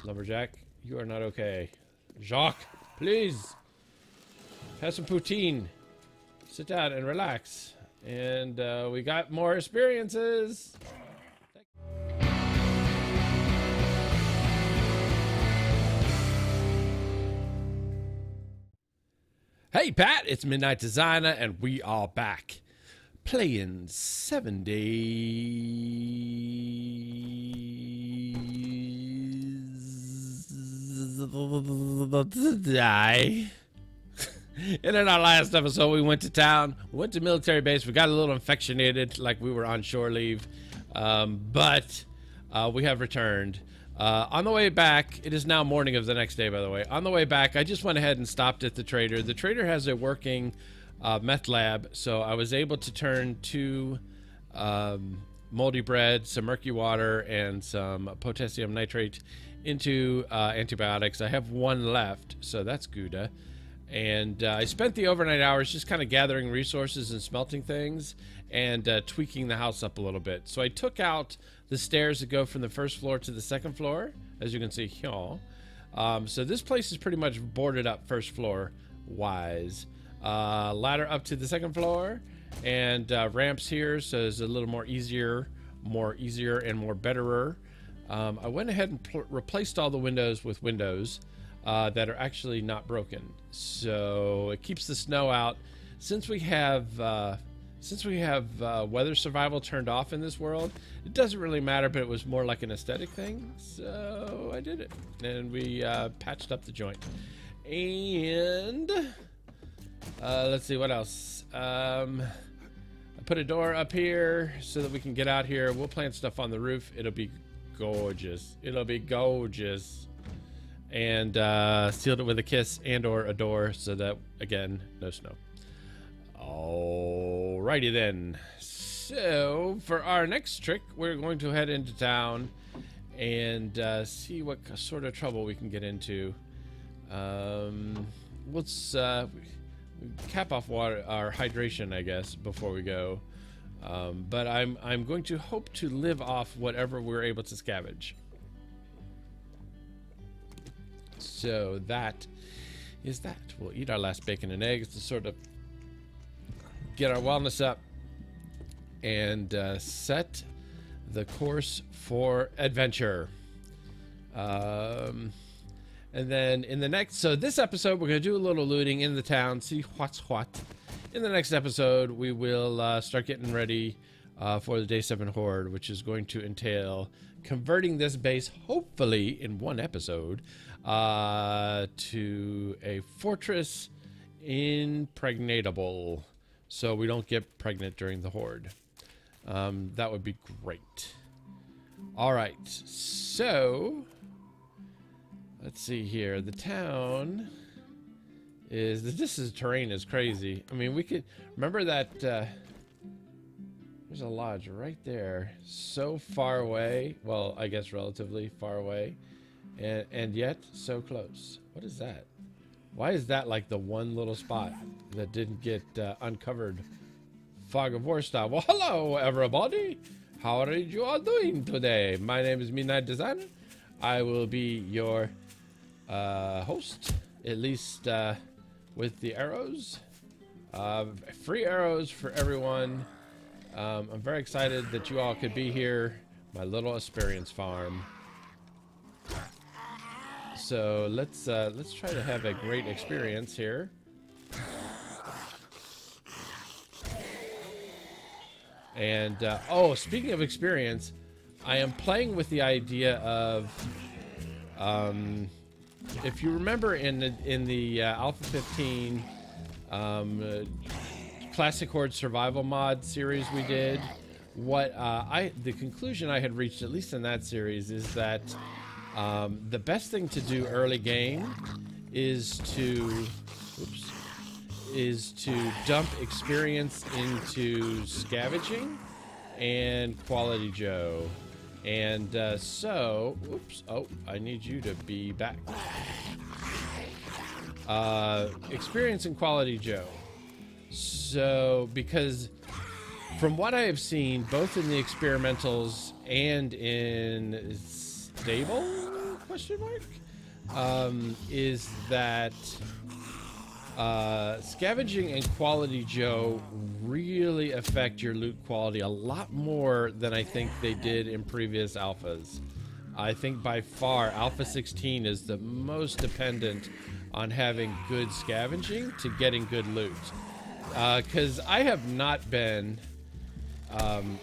Lumberjack, you are not okay. Jacques, please. Have some poutine. Sit down and relax. And we got more experiences. Hey Pat, it's MidnightDesigner, and we are back playing 7 Days to Die. And in our last episode, we went to town, we went to military base, we got a little infectionated like we were on shore leave, but we have returned. On the way back, it is now morning of the next day, by the way. On the way back, I just went ahead and stopped at the trader. The trader has a working meth lab, so I was able to turn 2 moldy bread, some murky water, and some potassium nitrate into antibiotics. I have 1 left, so that's Gouda. And I spent the overnight hours just kind of gathering resources and smelting things and tweaking the house up a little bit. So I took out the stairs that go from the 1st floor to the 2nd floor, as you can see here. So this place is pretty much boarded up 1st floor wise. Ladder up to the 2nd floor, and ramps here, so it's a little more easier and more betterer. I went ahead and replaced all the windows with windows that are actually not broken, so it keeps the snow out. Since we have weather survival turned off in this world, it doesn't really matter, but it was more like an aesthetic thing, so I did it, and we patched up the joint. And let's see what else. I put a door up here so that we can get out here. We'll plant stuff on the roof. It'll be gorgeous. It'll be gorgeous. And sealed it with a kiss and or a door so that, again, no snow. Alrighty then. So for our next trick, we're going to head into town and see what sort of trouble we can get into. Let's cap off our hydration, I guess, before we go. But I'm going to hope to live off whatever we're able to scavenge. So that is that. We'll eat our last bacon and eggs to sort of get our wellness up and set the course for adventure. And then in the next, so this episode, we're going to do a little looting in the town, see what's what. In the next episode, we will start getting ready for the Day 7 Horde, which is going to entail converting this base, hopefully in 1 episode, to a fortress impregnatable, so we don't get pregnant during the Horde. That would be great. All right, so let's see here. The town is, this is terrain is crazy. I mean, we could remember that there's a lodge right there, so far away. Well, I guess relatively far away, and yet so close. What is that? Why is that like the one little spot that didn't get uncovered? Fog of War style. Well, hello everybody. How are you all doing today? My name is MidnightDesigner. I will be your host, at least with the arrows. Free arrows for everyone. I'm very excited that you all could be here. My little experience farm. So let's try to have a great experience here. And oh, speaking of experience, I am playing with the idea of if you remember in the Alpha 15 Classic Horde Survival Mod series we did, the conclusion I had reached, at least in that series, is that the best thing to do early game is to dump experience into scavenging and Quality Joe. And so, oops, oh, I need you to be back. Experience and Quality Joe. So, because from what I have seen, both in the experimentals and in stable, question mark, is that Scavenging and Quality Joe really affect your loot quality a lot more than I think they did in previous alphas. I think by far Alpha 16 is the most dependent on having good scavenging to getting good loot. Because I have not been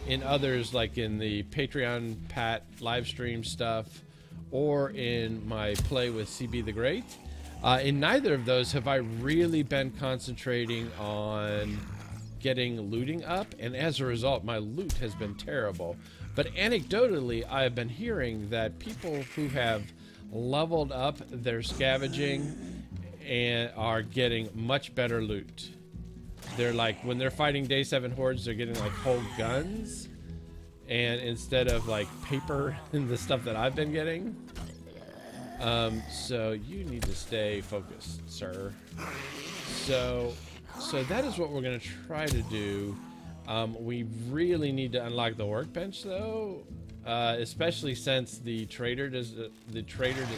in others, like in the Patreon Pat live stream stuff or in my play with CB the Great. In neither of those have I really been concentrating on getting looting up, and as a result my loot has been terrible. But anecdotally, I have been hearing that people who have leveled up their scavenging and are getting much better loot. They're like, when they're fighting day 7 hordes, they're getting like whole guns, and instead of like paper and the stuff that I've been getting. So you need to stay focused, sir. So that is what we're gonna try to do. We really need to unlock the workbench, though, especially since the trader does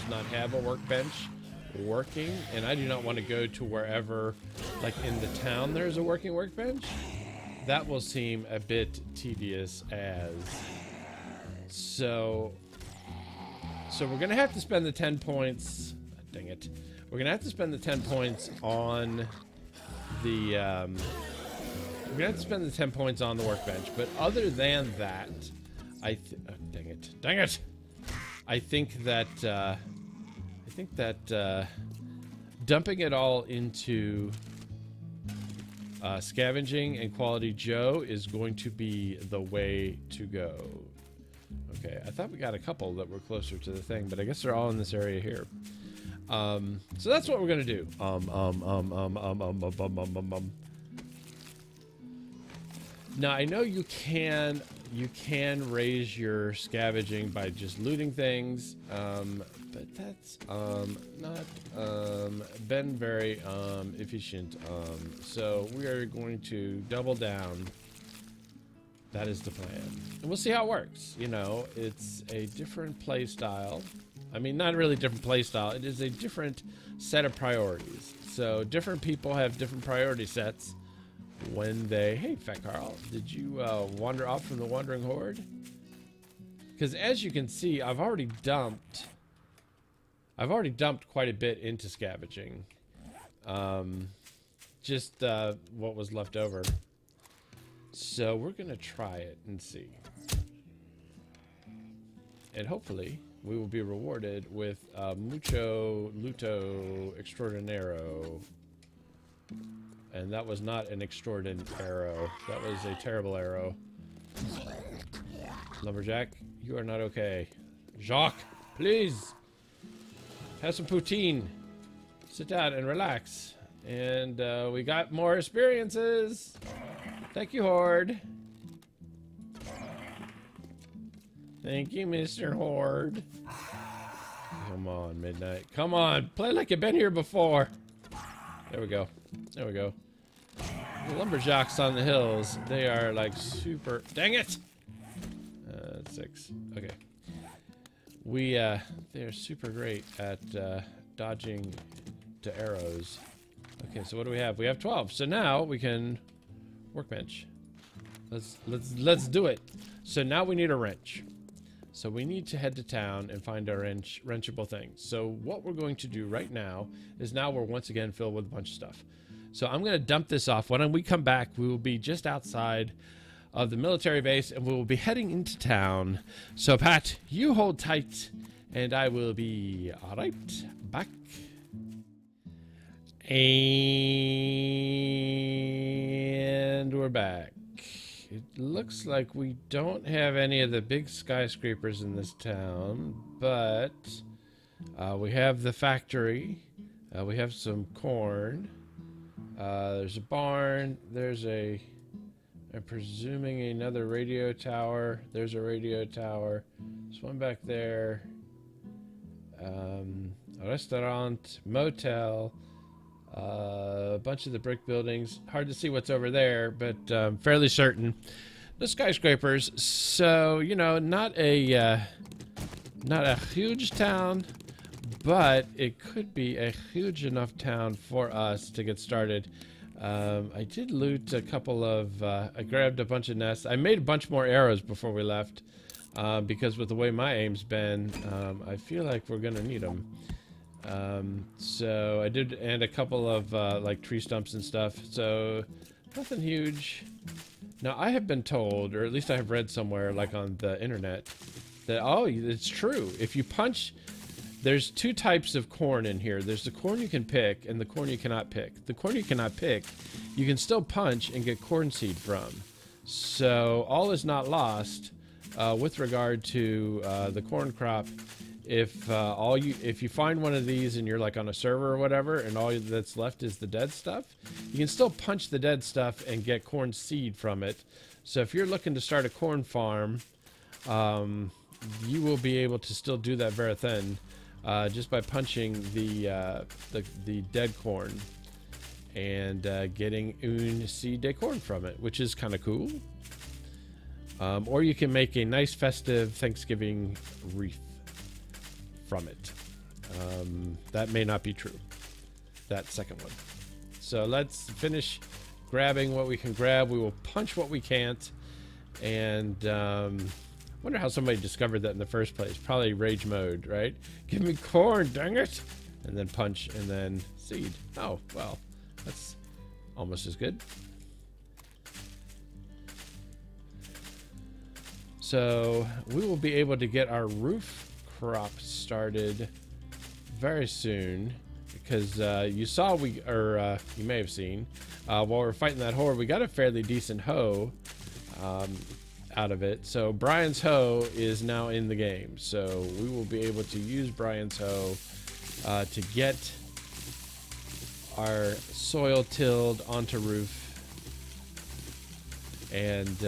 not have a workbench working, and I do not want to go to wherever, like in the town, there's a working workbench. That will seem a bit tedious as. So we're gonna have to spend the 10 points. Dang it! We're gonna have to spend the 10 points on the. We're gonna have to spend the 10 points on the workbench, but other than that, oh, dang it! I think that dumping it all into Scavenging and Quality Joe is going to be the way to go. Okay, I thought we got a couple that were closer to the thing, but I guess they're all in this area here. So that's what we're gonna do. Now I know you can raise your scavenging by just looting things, but that's not been very efficient. So we are going to double down. That is the plan, and we'll see how it works. You know, it's a different play style. I mean, not really different play style. It is a different set of priorities. So different people have different priority sets. When they, hey, Fat Carl, did you wander off from the Wandering Horde? Because as you can see, I've already dumped quite a bit into scavenging. Just what was left over. So we're gonna try it and see, and hopefully we will be rewarded with mucho luto extraordinero. And that was not an extraordinary arrow. That was a terrible arrow. Lumberjack, you are not okay. Jacques, please. Have some poutine. Sit down and relax. And we got more experiences. Thank you, Horde. Thank you, Mr. Horde. Come on, Midnight. Come on. Play like you've been here before. There we go. There we go. The lumberjacks on the hills, they are like super. Dang it! 6. Okay. They are super great at dodging to arrows. Okay, so what do we have? We have 12. So now we can workbench. Let's do it. So now we need a wrench. So we need to head to town and find our wrenchable things. So what we're going to do right now is now we're once again filled with a bunch of stuff. So I'm going to dump this off. When we come back, we will be just outside of the military base, and we will be heading into town. So Pat, you hold tight, and I will be right back. And we're back. It looks like we don't have any of the big skyscrapers in this town, but we have the factory. We have some corn. There's a barn. There's I'm presuming another radio tower. There's a radio tower. There's one back there. A restaurant, motel, a bunch of the brick buildings. Hard to see what's over there, but fairly certain. The skyscrapers. So, you know, not a Not a huge town, but it could be a huge enough town for us to get started. I did loot a couple of, I grabbed a bunch of nests. I made a bunch more arrows before we left, because with the way my aim's been, I feel like we're gonna need them. So I did, and a couple of, like tree stumps and stuff, so nothing huge. Now I have been told, or at least I have read somewhere, like on the internet, that, oh, it's true. If you punch, there's two types of corn in here. There's the corn you can pick and the corn you cannot pick. The corn you cannot pick, you can still punch and get corn seed from. So all is not lost with regard to the corn crop. If you find one of these and you're like on a server or whatever, and all that's left is the dead stuff, you can still punch the dead stuff and get corn seed from it. So if you're looking to start a corn farm, you will be able to still do that very thin, just by punching the dead corn and getting une seed de corn from it, which is kind of cool. Or you can make a nice festive Thanksgiving wreath from it. That may not be true, that second one. So let's finish grabbing what we can grab. We will punch what we can't, and wonder how somebody discovered that in the first place. Probably rage mode, right? Give me corn, dang it! And then punch, and then seed. Oh, well, that's almost as good. So we will be able to get our roof crop started very soon, because you saw you may have seen, while we're fighting that horde, we got a fairly decent hoe out of it. So Brian's hoe is now in the game, so we will be able to use Brian's hoe to get our soil tilled onto roof and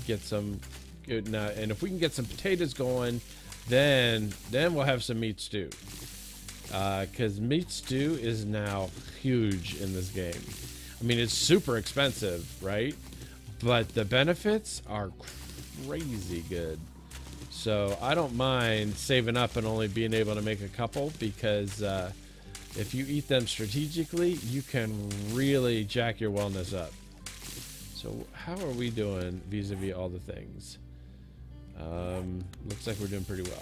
get some good. And if we can get some potatoes going, then we'll have some meat stew, because meat stew is now huge in this game. I mean, it's super expensive, right? But the benefits are crazy good. So I don't mind saving up and only being able to make a couple, because if you eat them strategically, you can really jack your wellness up. So how are we doing vis-a-vis all the things? Looks like we're doing pretty well.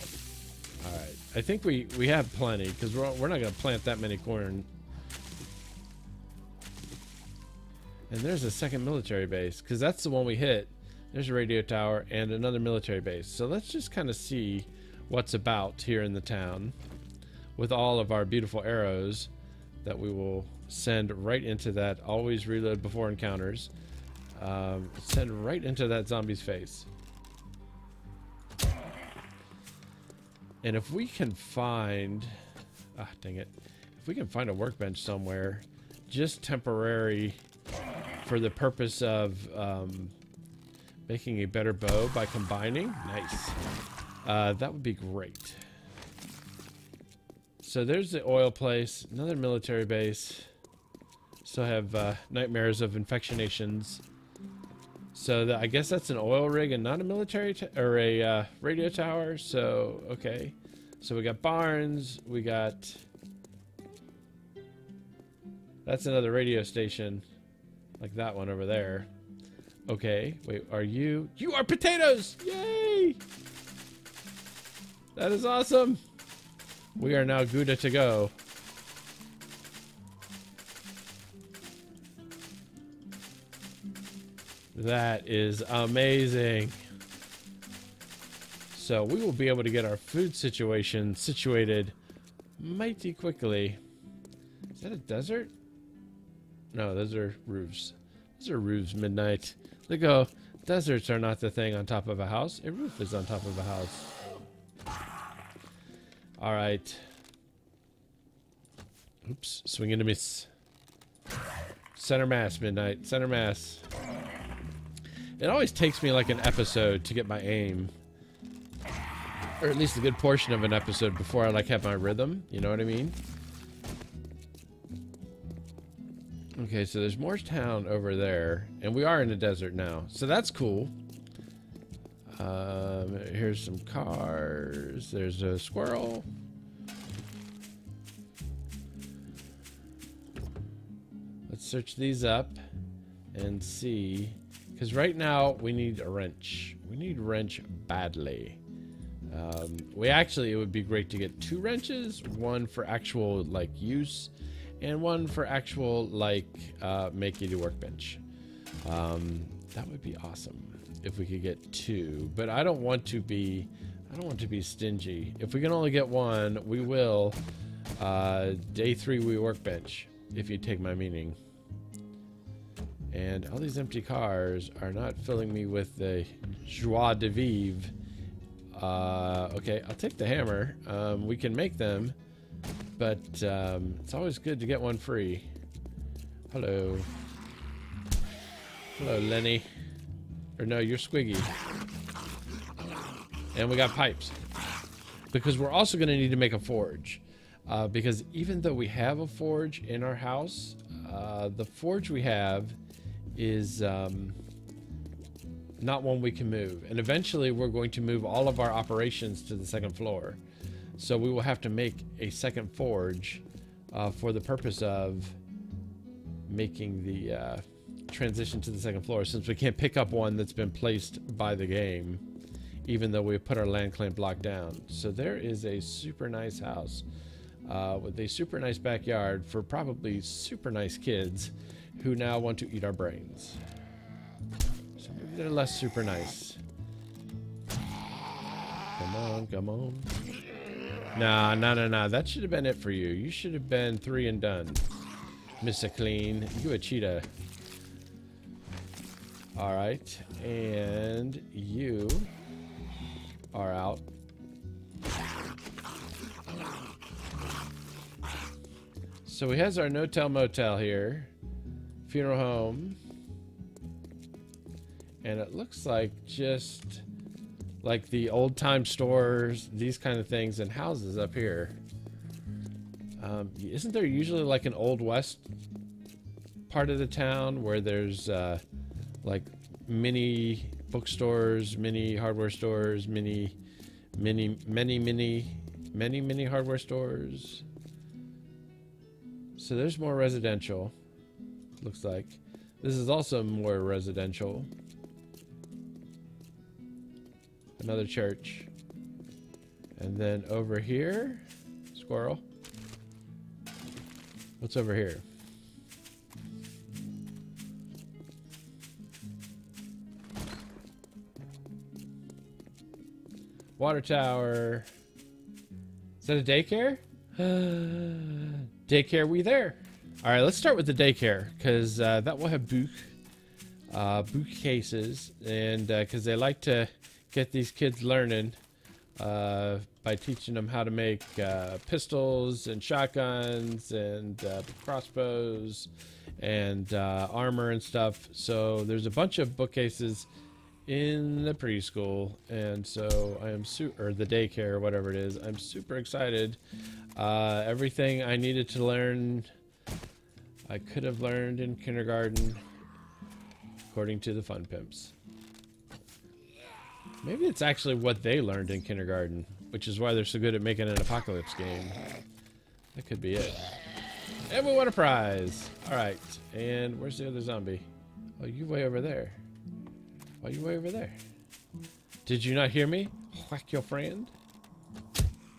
All right, I think we have plenty, because we're not going to plant that many corn. And there's a second military base, because that's the one we hit. There's a radio tower and another military base. So let's just kind of see what's about here in the town with all of our beautiful arrows that we will send right into that. Always reload before encounters. Send right into that zombie's face. And if we can find, dang it, if we can find a workbench somewhere, just temporary, for the purpose of making a better bow by combining, nice. That would be great. So there's the oil place, another military base. Still have nightmares of infectionations. So I guess that's an oil rig and not a military or a radio tower. So okay, so we got barns. We got, that's another radio station, like that one over there. Okay, wait, are you? You are potatoes! Yay! That is awesome. We are now Gouda to go. That is amazing. So we will be able to get our food situation situated mighty quickly. Is that a desert? No, those are roofs. Those are roofs, Midnight. Look, go. Deserts are not the thing on top of a house. A roof is on top of a house. All right. Oops, swing and a miss. Center mass, Midnight. Center mass. It always takes me like an episode to get my aim, or at least a good portion of an episode before I like have my rhythm. You know what I mean? Okay, so there's more town over there, and we are in the desert now, so that's cool. Here's some cars. There's a squirrel. Let's search these up and see. Because right now we need a wrench. We need a wrench badly. It would be great to get 2 wrenches. One for actual like use, and one for actual like making a workbench. That would be awesome if we could get 2. But I don't want to be stingy. If we can only get 1, we will. Day 3 we workbench, if you take my meaning. And all these empty cars are not filling me with the joie de vivre. Okay, I'll take the hammer. We can make them, but it's always good to get one free. Hello. Hello, Lenny. Or no, you're Squiggy. And we got pipes. Because we're also going to need to make a forge. Because even though we have a forge in our house, the forge we have is not one we can move. And eventually we're going to move all of our operations to the 2nd floor. So we will have to make a 2nd forge for the purpose of making the transition to the 2nd floor, since we can't pick up one that's been placed by the game, even though we put our land claim block down. So there is a super nice house with a super nice backyard for probably super nice kids who now want to eat our brains. So maybe they're less super nice. Come on, come on. Nah. That should have been it for you. You should have been 3 and done. Mr. Clean. You a cheetah. Alright. And you are out. So he has our no-tell motel here. Funeral home. And it looks like just like the old-time stores, these kind of things, and houses up here. Isn't there usually like an Old West part of the town where there's like mini bookstores, mini hardware stores, many hardware stores? So there's more residential. Looks like this is also more residential. Another church. And then over here, squirrel. What's over here? Water tower. Is that a daycare? Daycare, we there. All right, let's start with the daycare, because that will have bookcases, and because they like to get these kids learning by teaching them how to make pistols and shotguns and crossbows and armor and stuff. So there's a bunch of bookcases in the preschool, and so I am or the daycare or whatever it is. I'm super excited. Everything I needed to learn, I could have learned in kindergarten, according to the Fun Pimps. Maybe it's actually what they learned in kindergarten, which is why they're so good at making an apocalypse game. That could be it. And we won a prize. All right, and where's the other zombie? Oh, you way over there. Why are you way over there? Did you not hear me? Whack your friend?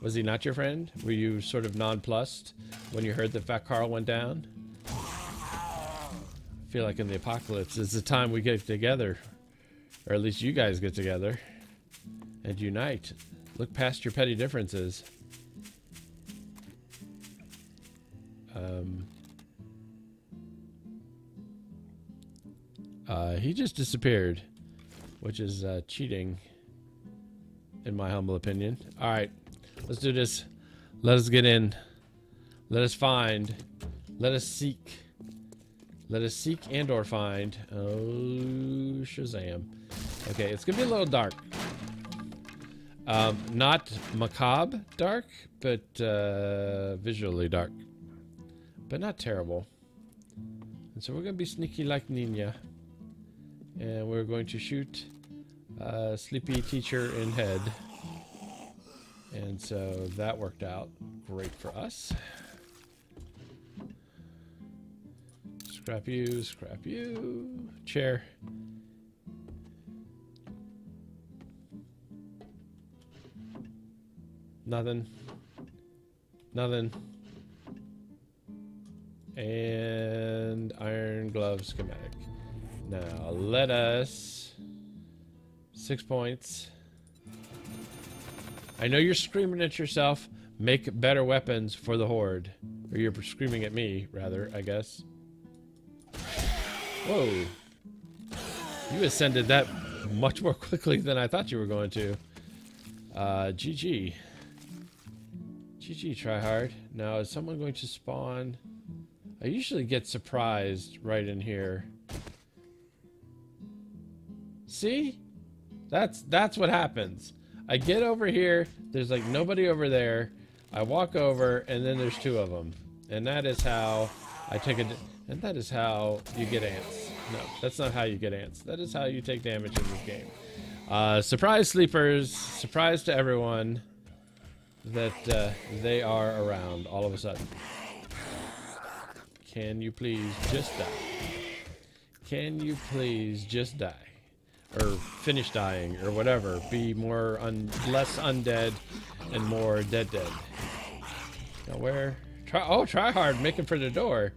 Was he not your friend? Were you sort of nonplussed when you heard that Fat Carl went down? I feel like in the apocalypse is the time we get together, or at least you guys get together and unite. Look past your petty differences. He just disappeared, which is cheating, in my humble opinion. All right, let's do this. Let us get in. Let us find. Let us seek. Let us seek and or find. Oh, Shazam. Okay, it's gonna be a little dark. Not macabre dark, but visually dark. But not terrible. And so we're gonna be sneaky like Nina. And we're going to shoot Sleepy teacher in head. And so that worked out great for us. Scrap you, scrap you. Chair. Nothing. Nothing. And iron glove schematic. Now let us 6 points. I know you're screaming at yourself. Make better weapons for the horde. Or you're screaming at me, rather, I guess. Whoa. You ascended that much more quickly than I thought you were going to. GG. GG, try hard. Now, is someone going to spawn? I usually get surprised right in here. See? That's what happens. I get over here, there's like nobody over there. I walk over, and then there's two of them. And that is how I take and that is how you get ants. No, that's not how you get ants. That is how you take damage in this game. Surprise sleepers, surprise to everyone that they are around all of a sudden. Can you please just die? Can you please just die? Or finish dying, or whatever. Be more less undead and more dead. Now where? Try hard, making for the door.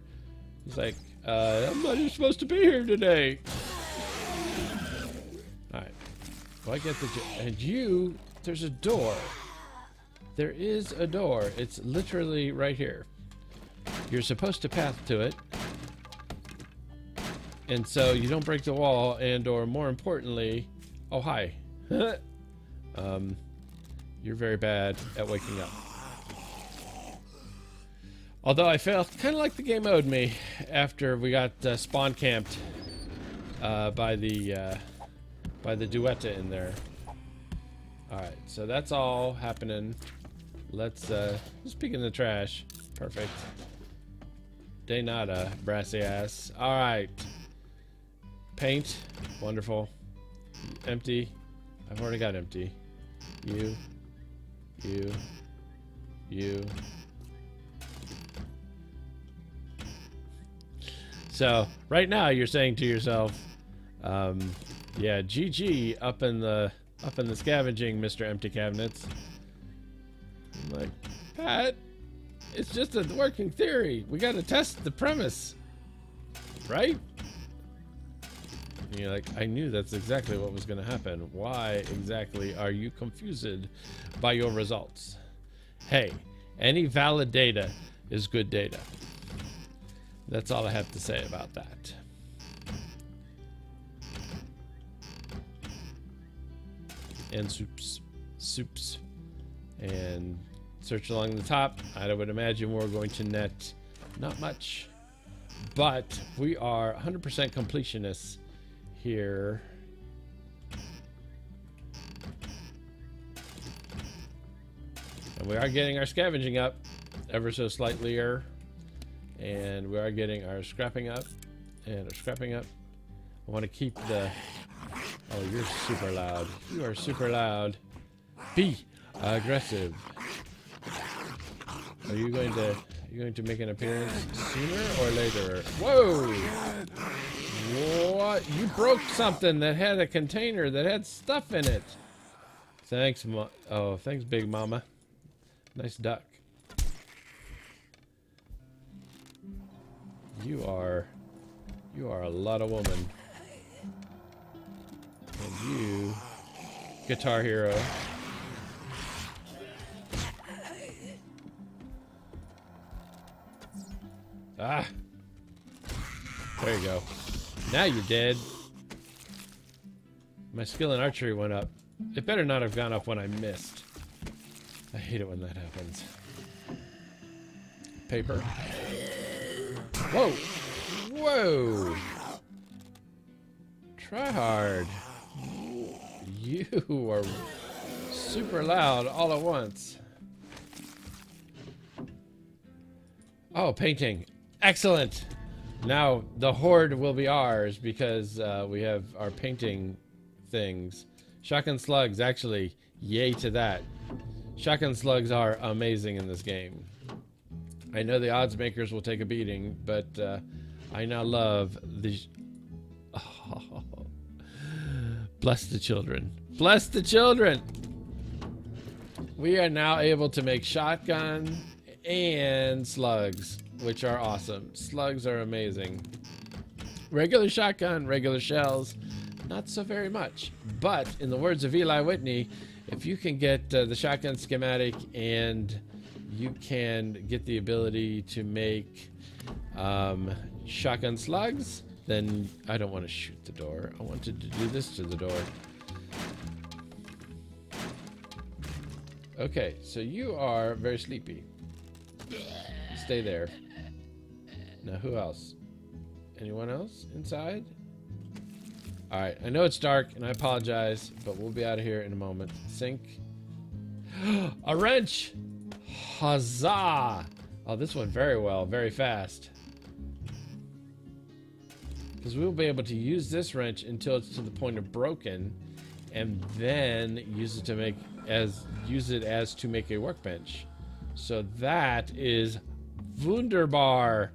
He's like, I'm not even supposed to be here today. Alright. Well, I get the... And you... There's a door. There is a door. It's literally right here. You're supposed to path to it. And so you don't break the wall, and or more importantly... Oh, hi. You're very bad at waking up. Although I felt kind of like the game owed me after we got spawn camped by the duetta in there. Alright, so that's all happening. Let's peek in the trash. Perfect. De nada, brassy ass. Alright. Paint. Wonderful. Empty. I've already got empty. You. So right now you're saying to yourself, yeah, GG up in the scavenging, Mr. Empty Cabinets. I'm like, Pat, it's just a working theory. We got to test the premise, right? And you're like, I knew that's exactly what was going to happen. Why exactly are you confused by your results? Hey, any valid data is good data. That's all I have to say about that. And soups. And search along the top. I would imagine we're going to net not much. But we are 100% completionists here. And we are getting our scavenging up ever so slightly-er. And we are getting our scrapping up and our scrapping up. I want to keep the... Oh, you're super loud. You are super loud. Be aggressive. Are you going to make an appearance sooner or later? Whoa! What? You broke something that had a container that had stuff in it. Thanks, oh, thanks, Big Mama. Nice duck. You are a lot of woman. And you, Guitar Hero. Ah! There you go. Now you're dead. My skill in archery went up. It better not have gone up when I missed. I hate it when that happens. Paper. Whoa! Whoa! Try hard. You are super loud all at once. Oh, painting. Excellent! Now the horde will be ours because we have our painting things Shotgun slugs, actually, yay to that. Shotgun slugs are amazing in this game. I know the odds makers will take a beating, but I now love the... Oh. Bless the children. Bless the children! We are now able to make shotgun and slugs, which are awesome. Slugs are amazing. Regular shotgun, regular shells, not so very much. But in the words of Eli Whitney, if you can get the shotgun schematic and you can get the ability to make shotgun slugs, then I don't want to shoot the door. I wanted to do this to the door. Okay, so you are very sleepy. Stay there. Now, who else? Anyone else inside? All right, I know it's dark, and I apologize, but we'll be out of here in a moment. Sink. A wrench! Huzzah! Oh, this went very well, very fast. Because we will be able to use this wrench until it's to the point of broken, and then use it to make to make a workbench. So that is wunderbar.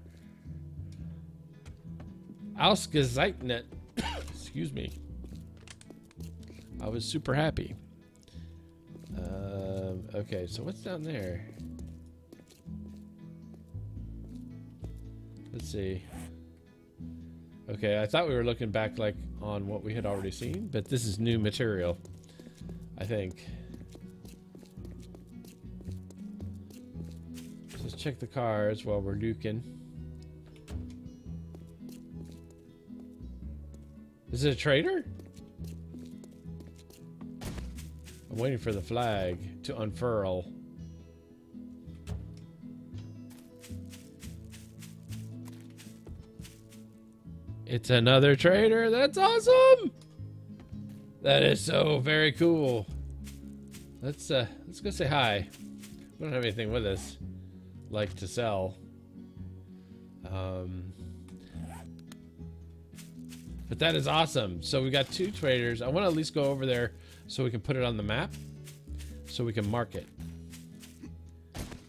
Ausgezeichnet. Excuse me. I was super happy. Okay, so what's down there? Let's see. Okay, I thought we were looking back like on what we had already seen, but this is new material, I think. So let's check the cars while we're duking. Is it a trader? I'm waiting for the flag to unfurl. It's another trader. That's awesome. That is so very cool. Let's go say hi. We don't have anything with us like to sell. But that is awesome. So we got 2 traders. I want to at least go over there so we can put it on the map, so we can mark it.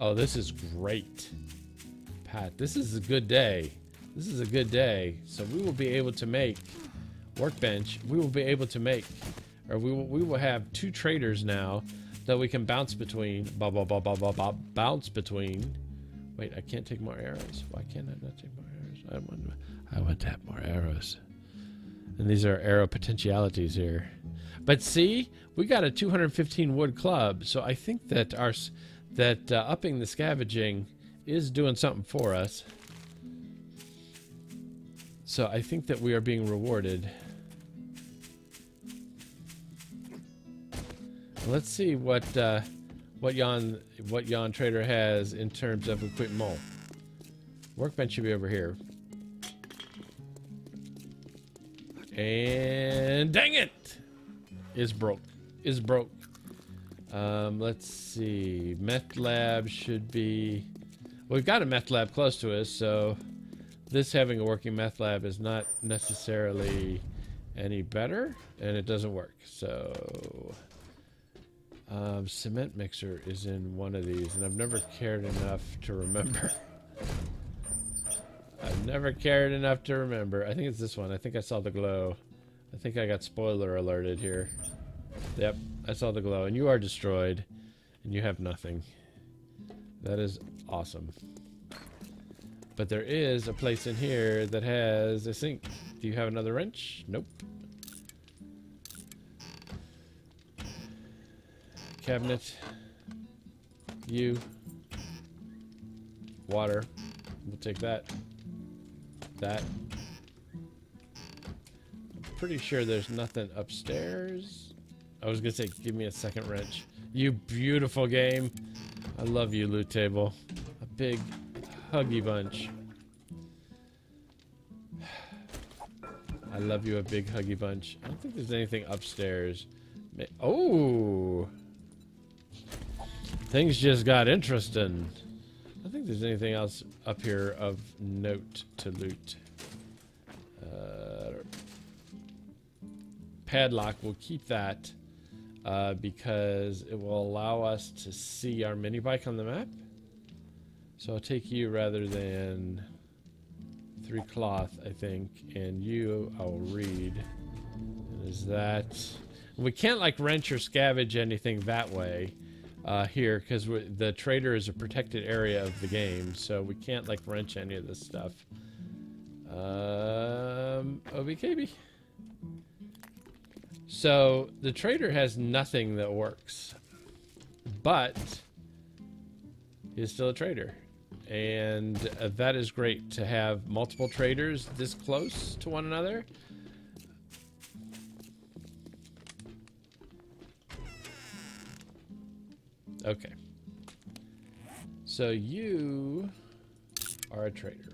Oh, this is great, Pat. This is a good day. This is a good day. So we will be able to make workbench. We will be able to make, or we will have 2 traders now that we can bounce between. Bounce between. Wait, I can't take more arrows. Why can't I not take more arrows? I want to have more arrows. And these are arrow potentialities here. But see, we got a 215 wood club, so I think that upping the scavenging is doing something for us. So I think that we are being rewarded. Let's see what Jan Trader has in terms of equipment. Workbench should be over here. And dang it! Is broke. Let's see. Meth lab should be... Well, we've got a meth lab close to us, so this having a working meth lab is not necessarily any better, and it doesn't work. So cement mixer is in one of these, and I've never cared enough to remember. I've never cared enough to remember. I think it's this one. I think I saw the glow. I think I got spoiler alerted here. Yep, I saw the glow. And you are destroyed. And you have nothing. That is awesome. But there is a place in here that has a sink. Do you have another wrench? Nope. Cabinet. You. Water. We'll take that. That. I'm pretty sure there's nothing upstairs. I was gonna say, give me a second wrench. You beautiful game. I love you, loot table. A big huggy bunch. I love you, a big huggy bunch. I don't think there's anything upstairs. Oh! Things just got interesting. I don't think there's anything else up here of note to loot. Padlock, we'll keep that. because it will allow us to see our mini bike on the map. So I'll take you rather than 3 cloth, I think, and you I will read. And is that... We can't like wrench or scavenge anything that way here because the trader is a protected area of the game, so we can't like wrench any of this stuff. OBKB. So the trader has nothing that works, but he's still a trader, and that is great to have multiple traders this close to one another. Okay, so you are a trader.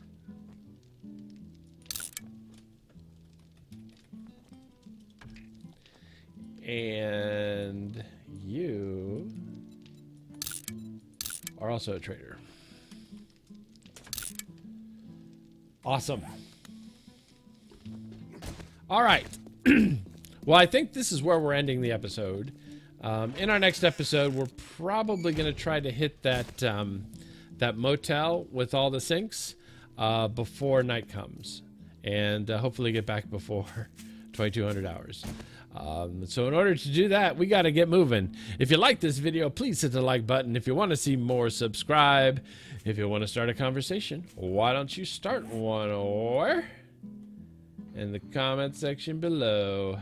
And you are also a trader. Awesome. All right. Well, I think this is where we're ending the episode. In our next episode, we're probably going to try to hit that that motel with all the sinks before night comes, and hopefully get back before 2200 hours. So in order to do that, we got to get moving. If you like this video, please hit the like button. If you want to see more, subscribe. If you want to start a conversation, why don't you start one or in the comment section below.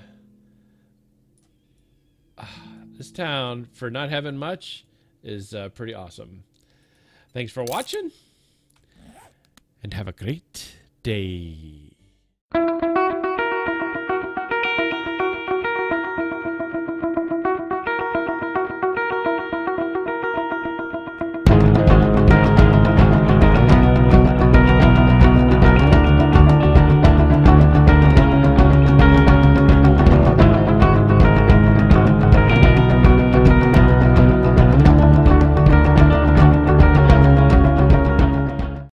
This town, for not having much, is pretty awesome. Thanks for watching, and have a great day.